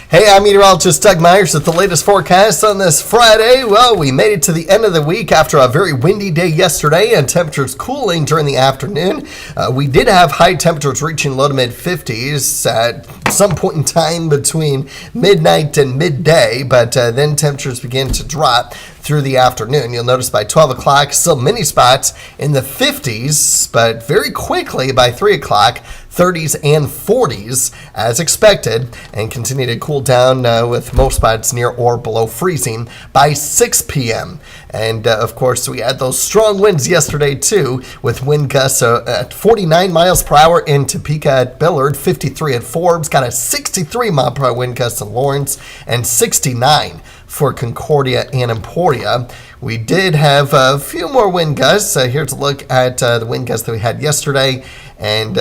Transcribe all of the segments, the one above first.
Hey, I'm meteorologist Doug Myers with the latest forecast on this Friday. Well, we made it to the end of the week after a very windy day yesterday and temperatures cooling during the afternoon. We did have high temperatures reaching low to mid 50s at some point in time between midnight and midday, but then temperatures began to drop through the afternoon. You'll notice by 12 o'clock, still many spots in the 50s, but very quickly by 3 o'clock, 30s and 40s as expected, and continue to cool down with most spots near or below freezing by 6 p.m. And of course, we had those strong winds yesterday too, with wind gusts at 49 miles per hour in Topeka at Billard, 53 at Forbes, got a 63 mile per hour wind gust in Lawrence, and 69 for Concordia and Emporia. We did have a few more wind gusts. Here's a look at the wind gusts that we had yesterday, and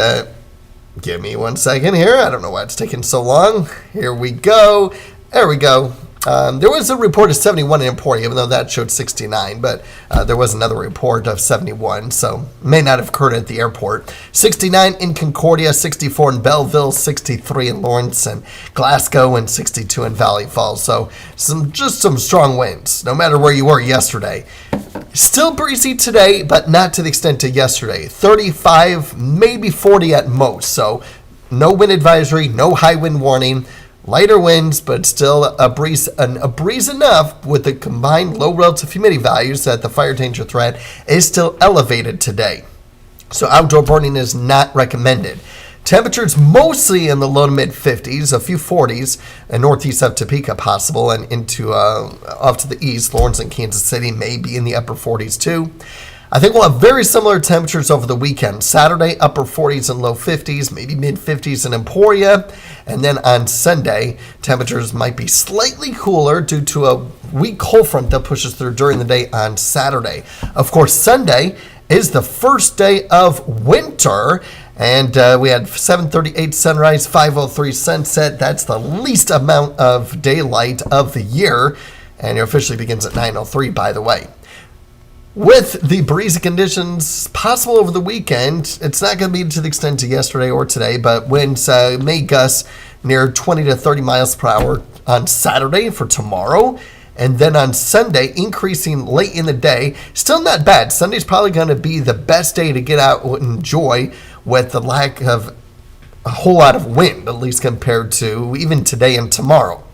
give me 1 second here. I don't know why it's taking so long. Here we go. There we go. There was a report of 71 in Emporia, even though that showed 69, but there was another report of 71, so may not have occurred at the airport. 69 in Concordia, 64 in Belleville, 63 in Lawrence and Glasgow, and 62 in Valley Falls. So just some strong winds, no matter where you were yesterday. Still breezy today, but not to the extent of yesterday. 35, maybe 40 at most. So no wind advisory, no high wind warning. Lighter winds, but still a breeze enough with the combined low relative humidity values that the fire danger threat is still elevated today. So outdoor burning is not recommended. Temperatures mostly in the low to mid 50s, a few 40s, and northeast of Topeka possible, and into off to the east, Lawrence and Kansas City may be in the upper 40s too. I think we'll have very similar temperatures over the weekend. Saturday, upper 40s and low 50s, maybe mid 50s in Emporia. And then on Sunday, temperatures might be slightly cooler due to a weak cold front that pushes through during the day on Saturday. Of course, Sunday is the first day of winter. And we had 7:38 sunrise, 5:03 sunset. That's the least amount of daylight of the year. And it officially begins at 9:03, by the way. With the breezy conditions possible over the weekend, it's not going to be to the extent of yesterday or today, but winds may gust near 20 to 30 miles per hour on Saturday for tomorrow. And then on Sunday, increasing late in the day. Still not bad. Sunday's probably going to be the best day to get out and enjoy with the lack of a whole lot of wind, at least compared to even today and tomorrow.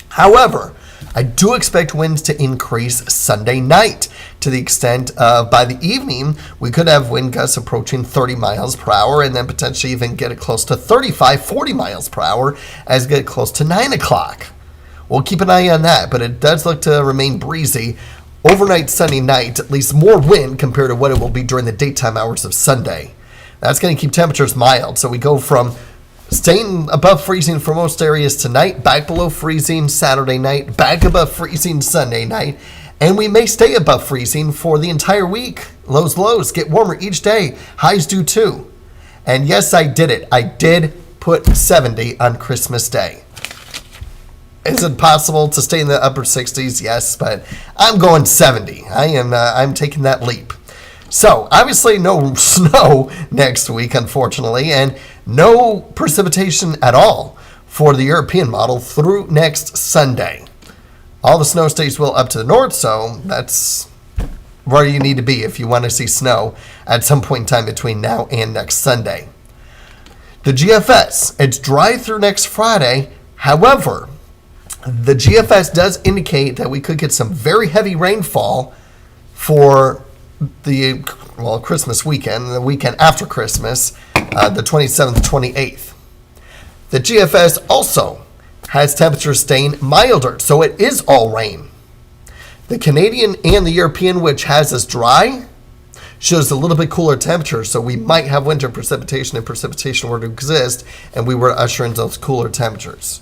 However, I do expect winds to increase Sunday night to the extent of by the evening, we could have wind gusts approaching 30 miles per hour and then potentially even get it close to 35, 40 miles per hour as we get close to 9 o'clock. We'll keep an eye on that, but it does look to remain breezy overnight Sunday night, at least more wind compared to what it will be during the daytime hours of Sunday. That's going to keep temperatures mild, so we go from staying above freezing for most areas tonight, back below freezing Saturday night, back above freezing Sunday night, and we may stay above freezing for the entire week. Lows get warmer each day. Highs do too. And yes, I did it. I did put 70 on Christmas Day. Is it possible to stay in the upper 60s? Yes, but I'm going 70. I'm taking that leap. So, obviously no snow next week, unfortunately, and no precipitation at all for the European model through next Sunday. All the snow stays well up to the north, so that's where you need to be if you want to see snow at some point in time between now and next Sunday. The GFS, it's dry through next Friday. However, the GFS does indicate that we could get some very heavy rainfall for the Christmas weekend, the weekend after Christmas, the 27th, 28th. The GFS also has temperatures staying milder, so it is all rain. The Canadian and the European, which has us dry, shows a little bit cooler temperature, so we might have winter precipitation if precipitation were to exist, and we were to usher in those cooler temperatures.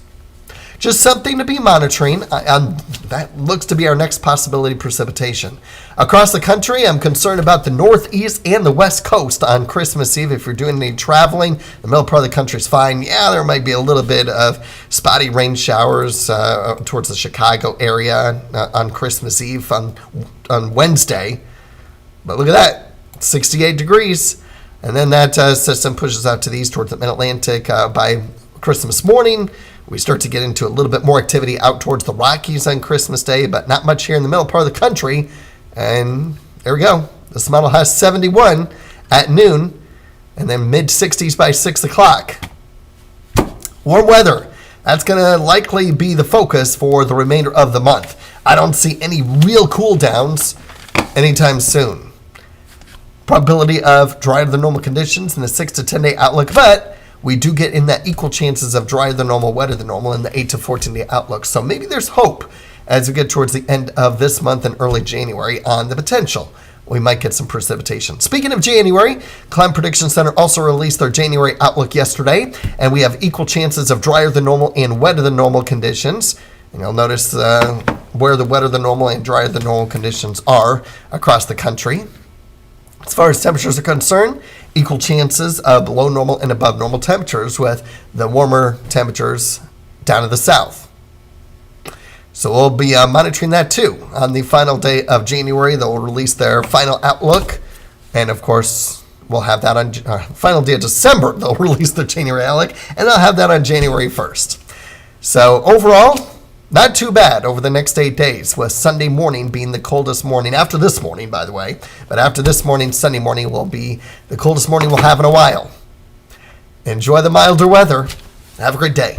Just something to be monitoring. That looks to be our next possibility of precipitation. Across the country, I'm concerned about the northeast and the west coast on Christmas Eve. If you're doing any traveling, the middle part of the country is fine. Yeah, there might be a little bit of spotty rain showers towards the Chicago area on Christmas Eve on Wednesday. But look at that, 68 degrees. And then that system pushes out to the east towards the mid-Atlantic by Christmas morning. We start to get into a little bit more activity out towards the Rockies on Christmas Day, but not much here in the middle part of the country. And there we go. This model has 71 at noon, and then mid-60s by 6 o'clock. Warm weather. That's going to likely be the focus for the remainder of the month. I don't see any real cool downs anytime soon. Probability of drier than normal conditions in the 6 to 10 day outlook, but we do get in that equal chances of drier than normal, wetter than normal in the 8 to 14 day outlook. So maybe there's hope as we get towards the end of this month and early January on the potential we might get some precipitation. Speaking of January, Climate Prediction Center also released their January outlook yesterday, and we have equal chances of drier than normal and wetter than normal conditions. And you'll notice where the wetter than normal and drier than normal conditions are across the country. As far as temperatures are concerned, equal chances of below normal and above normal temperatures, with the warmer temperatures down to the south. So we'll be monitoring that too. On the final day of January, they'll release their final outlook. And of course, we'll have that on final day of December. They'll release their January outlook, and they'll have that on January 1st. So overall, not too bad over the next 8 days, with Sunday morning being the coldest morning. After this morning, by the way. But after this morning, Sunday morning will be the coldest morning we'll have in a while. Enjoy the milder weather. Have a great day.